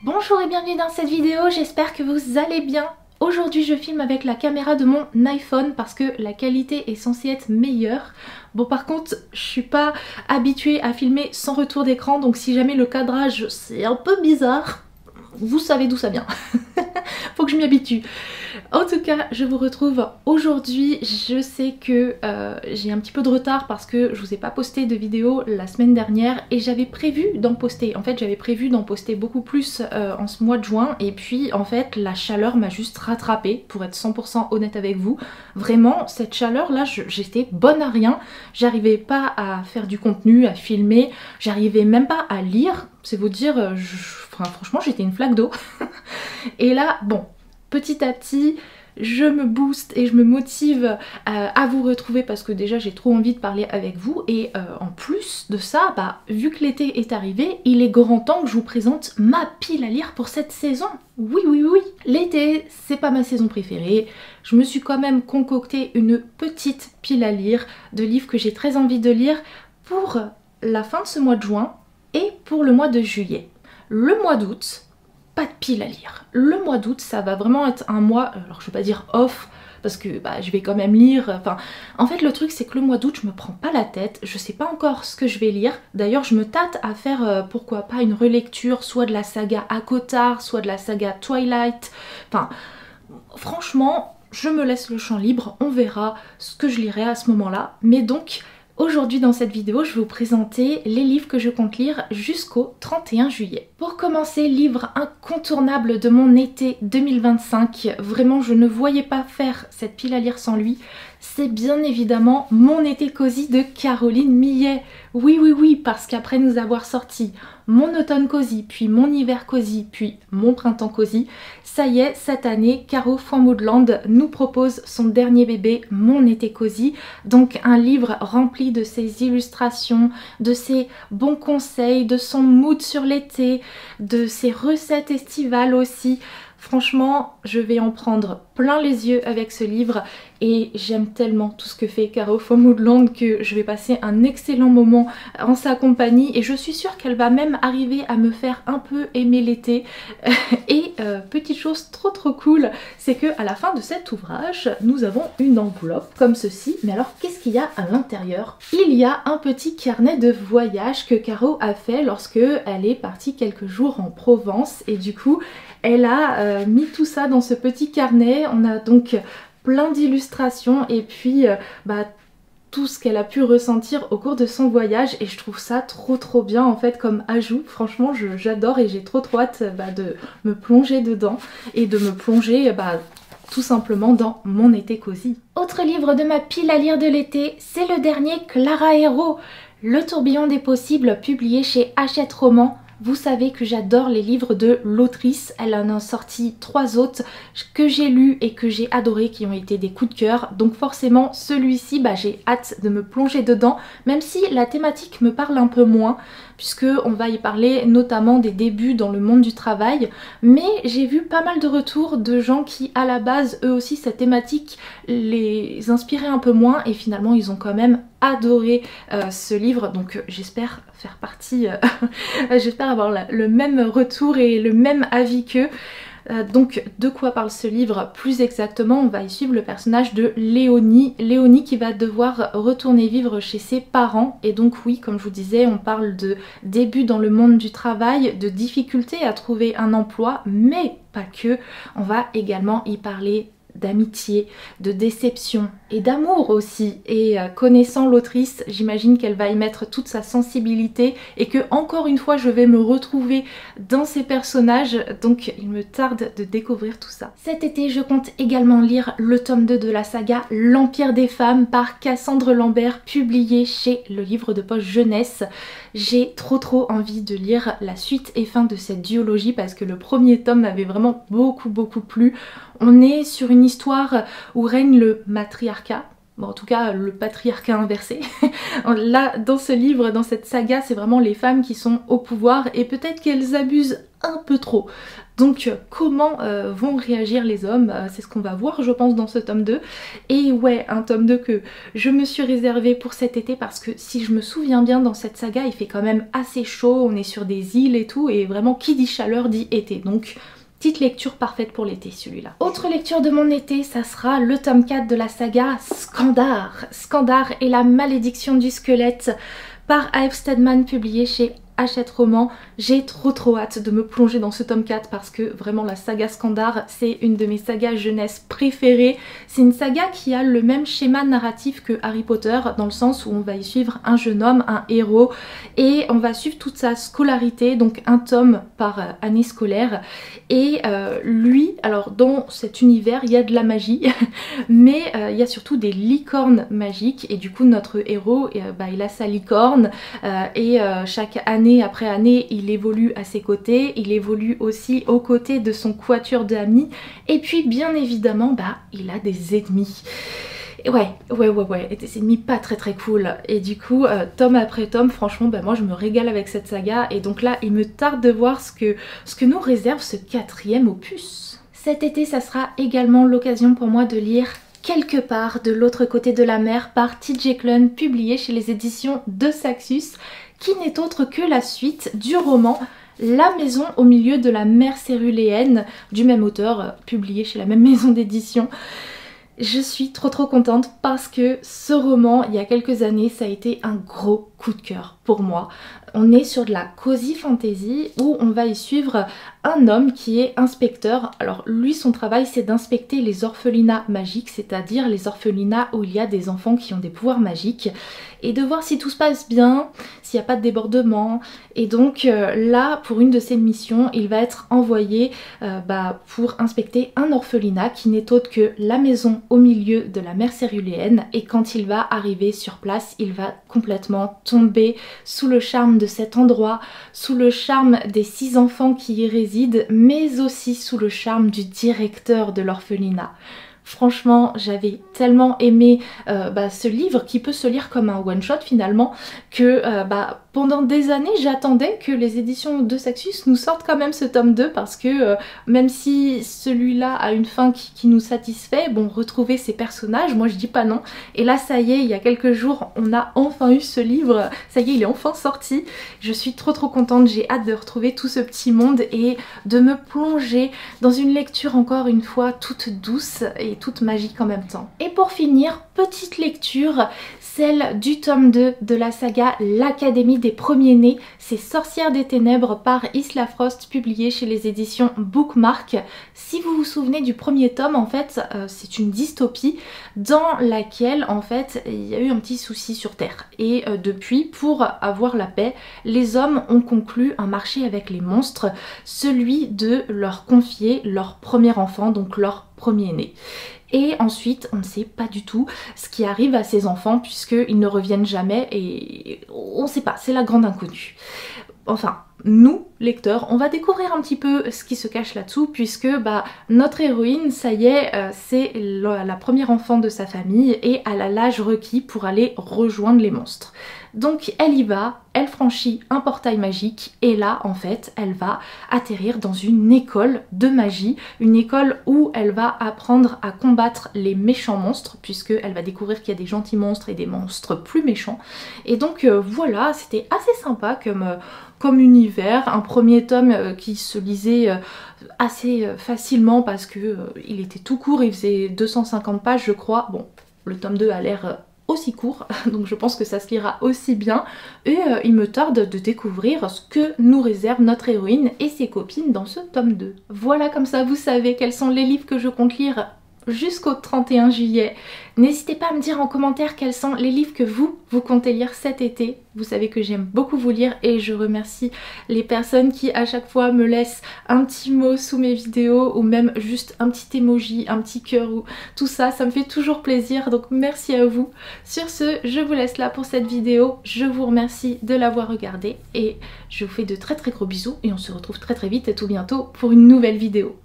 Bonjour et bienvenue dans cette vidéo, j'espère que vous allez bien. Aujourd'hui je filme avec la caméra de mon iPhone parce que la qualité est censée être meilleure. Bon par contre je suis pas habituée à filmer sans retour d'écran, donc si jamais le cadrage c'est un peu bizarre, vous savez d'où ça vient. Faut que je m'y habitue. En tout cas, je vous retrouve aujourd'hui. Je sais que j'ai un petit peu de retard parce que je vous ai pas posté de vidéo la semaine dernière et j'avais prévu d'en poster. En fait, j'avais prévu d'en poster beaucoup plus en ce mois de juin et puis en fait, la chaleur m'a juste rattrapée pour être 100% honnête avec vous. Vraiment, cette chaleur là, j'étais bonne à rien. J'arrivais pas à faire du contenu, à filmer, j'arrivais même pas à lire. C'est vous dire, franchement, j'étais une flaque d'eau. Et là, bon, petit à petit, je me booste et je me motive à vous retrouver parce que déjà j'ai trop envie de parler avec vous et en plus de ça, vu que l'été est arrivé, il est grand temps que je vous présente ma pile à lire pour cette saison. Oui, oui, oui. L'été, c'est pas ma saison préférée. Je me suis quand même concocté une petite pile à lire de livres que j'ai très envie de lire pour la fin de ce mois de juin et pour le mois de juillet. Le mois d'août, pas de pile à lire. Le mois d'août, ça va vraiment être un mois, alors je vais pas dire off, parce que je vais quand même lire. Enfin, en fait, le truc, c'est que le mois d'août, je me prends pas la tête, je sais pas encore ce que je vais lire. D'ailleurs, je me tâte à faire, pourquoi pas, une relecture, soit de la saga ACOTAR, soit de la saga Twilight. Enfin, franchement, je me laisse le champ libre, on verra ce que je lirai à ce moment-là. Mais donc, aujourd'hui dans cette vidéo, je vais vous présenter les livres que je compte lire jusqu'au 31 juillet. Pour commencer, livre incontournable de mon été 2025, vraiment je ne voyais pas faire cette pile à lire sans lui, c'est bien évidemment Mon été cosy de Caroline Millet. Oui, oui, oui, parce qu'après nous avoir sorti Mon automne cosy, puis Mon hiver cosy, puis Mon printemps cosy, ça y est, cette année, Caro Foin-Moodland nous propose son dernier bébé, Mon été cosy, donc un livre rempli de ses illustrations, de ses bons conseils, de son mood sur l'été, de ses recettes estivales aussi. Franchement, je vais en prendre plein les yeux avec ce livre et j'aime tellement tout ce que fait Caro Foin-Moodland que je vais passer un excellent moment en sa compagnie et je suis sûre qu'elle va même arriver à me faire un peu aimer l'été. Et petite chose trop cool, c'est que à la fin de cet ouvrage, nous avons une enveloppe comme ceci. Mais alors, qu'est-ce qu'il y a à l'intérieur? Il y a un petit carnet de voyage que Caro a fait lorsque elle est partie quelques jours en Provence et du coup, elle a mis tout ça dans ce petit carnet. On a donc plein d'illustrations et puis tout ce qu'elle a pu ressentir au cours de son voyage et je trouve ça trop bien en fait comme ajout. Franchement j'adore et j'ai trop hâte de me plonger dedans et de me plonger tout simplement dans Mon été cosy. Autre livre de ma pile à lire de l'été, c'est le dernier Clara Hérault, Le tourbillon des possibles, publié chez Hachette Roman. Vous savez que j'adore les livres de l'autrice, elle en a sorti 3 autres que j'ai lus et que j'ai adoré, qui ont été des coups de cœur. Donc forcément celui-ci, j'ai hâte de me plonger dedans, même si la thématique me parle un peu moins, puisque on va y parler notamment des débuts dans le monde du travail. Mais j'ai vu pas mal de retours de gens qui à la base, eux aussi, cette thématique les inspirait un peu moins et finalement ils ont quand même adoré ce livre, donc j'espère faire partie, j'espère avoir le même retour et le même avis qu'eux. Donc de quoi parle ce livre plus exactement? On va y suivre le personnage de Léonie. Léonie qui va devoir retourner vivre chez ses parents et donc oui, comme je vous disais, on parle de début dans le monde du travail, de difficulté à trouver un emploi, mais pas que. On va également y parler d'amitié, de déception et d'amour aussi. Et connaissant l'autrice, j'imagine qu'elle va y mettre toute sa sensibilité et que encore une fois je vais me retrouver dans ces personnages, donc il me tarde de découvrir tout ça. Cet été je compte également lire le tome 2 de la saga L'Empire des femmes par Cassandre Lambert, publié chez Le Livre de Poche Jeunesse. J'ai trop envie de lire la suite et fin de cette duologie parce que le premier tome m'avait vraiment beaucoup plu. On est sur une histoire où règne le matriarcat, bon, en tout cas le patriarcat inversé. Là dans ce livre, dans cette saga, c'est vraiment les femmes qui sont au pouvoir et peut-être qu'elles abusent un peu trop. Donc comment vont réagir les hommes, c'est ce qu'on va voir je pense dans ce tome 2. Et ouais, un tome 2 que je me suis réservé pour cet été parce que si je me souviens bien dans cette saga il fait quand même assez chaud, on est sur des îles et tout, et vraiment qui dit chaleur dit été, donc petite lecture parfaite pour l'été celui-là. Autre lecture de mon été, ça sera le tome 4 de la saga Skandar. Skandar et la malédiction du squelette par Ive Stedman, publié chez Hachette Roman. J'ai trop hâte de me plonger dans ce tome 4 parce que vraiment la saga Skandar c'est une de mes sagas jeunesse préférées. C'est une saga qui a le même schéma narratif que Harry Potter dans le sens où on va y suivre un jeune homme, un héros, et on va suivre toute sa scolarité, donc un tome par année scolaire. Et lui, alors dans cet univers il y a de la magie mais il y a surtout des licornes magiques et du coup notre héros il a sa licorne et chaque année après année il évolue à ses côtés, il évolue aussi aux côtés de son quatuor d'amis et puis bien évidemment il a des ennemis. Ouais, et des ennemis pas très cool. Et du coup, tome après tome, franchement, moi je me régale avec cette saga. Et donc là, il me tarde de voir ce que nous réserve ce 4e opus. Cet été, ça sera également l'occasion pour moi de lire Quelque part de l'autre côté de la mer par TJ Klune, publié chez les éditions de Saxus, qui n'est autre que la suite du roman La maison au milieu de la mer céruléenne, du même auteur, publié chez la même maison d'édition. Je suis trop contente parce que ce roman, il y a quelques années, ça a été un gros coup de cœur pour moi. On est sur de la cozy fantasy où on va y suivre un homme qui est inspecteur. Alors lui, son travail c'est d'inspecter les orphelinats magiques, c'est-à-dire les orphelinats où il y a des enfants qui ont des pouvoirs magiques, et de voir si tout se passe bien, s'il n'y a pas de débordement. Et donc là, pour une de ses missions, il va être envoyé pour inspecter un orphelinat qui n'est autre que la maison au milieu de la mer céruléenne. Et quand il va arriver sur place, il va complètement tomber sous le charme de cet endroit, sous le charme des 6 enfants qui y résident, mais aussi sous le charme du directeur de l'orphelinat. Franchement, j'avais tellement aimé ce livre qui peut se lire comme un one-shot finalement que pendant des années j'attendais que les éditions de Saxus nous sortent quand même ce tome 2 parce que même si celui-là a une fin qui nous satisfait, bon, retrouver ces personnages, moi je dis pas non. Et là ça y est, il y a quelques jours on a enfin eu ce livre, ça y est, il est enfin sorti. Je suis trop contente, j'ai hâte de retrouver tout ce petit monde et de me plonger dans une lecture encore une fois toute douce et toute magique en même temps. Et pour finir, petite lecture, celle du tome 2 de la saga L'Académie des Premiers-Nés, c'est Sorcières des Ténèbres par Isla Frost, publié chez les éditions Bookmark. Si vous vous souvenez du premier tome, en fait, c'est une dystopie dans laquelle, en fait, il y a eu un petit souci sur Terre. Et depuis, pour avoir la paix, les hommes ont conclu un marché avec les monstres, celui de leur confier leur premier enfant, donc leur premier-né. Et ensuite, on ne sait pas du tout ce qui arrive à ces enfants puisqu'ils ne reviennent jamais et on ne sait pas, c'est la grande inconnue. Enfin, nous, lecteurs, on va découvrir un petit peu ce qui se cache là-dessous puisque notre héroïne, ça y est, c'est la première enfant de sa famille et elle a l'âge requis pour aller rejoindre les monstres. Donc elle y va, elle franchit un portail magique et là en fait elle va atterrir dans une école de magie, une école où elle va apprendre à combattre les méchants monstres puisqu'elle va découvrir qu'il y a des gentils monstres et des monstres plus méchants. Et donc voilà, c'était assez sympa comme univers, un premier tome qui se lisait assez facilement parce que il était tout court, il faisait 250 pages je crois. Bon, le tome 2 a l'air aussi court, donc je pense que ça se lira aussi bien et il me tarde de découvrir ce que nous réserve notre héroïne et ses copines dans ce tome 2. Voilà, comme ça vous savez quels sont les livres que je compte lire jusqu'au 31 juillet. N'hésitez pas à me dire en commentaire quels sont les livres que vous comptez lire cet été. Vous savez que j'aime beaucoup vous lire et je remercie les personnes qui à chaque fois me laissent un petit mot sous mes vidéos ou même juste un petit emoji, un petit cœur ou tout ça, ça me fait toujours plaisir, donc merci à vous. Sur ce, je vous laisse là pour cette vidéo, je vous remercie de l'avoir regardée et je vous fais de très gros bisous et on se retrouve très vite et tout bientôt pour une nouvelle vidéo.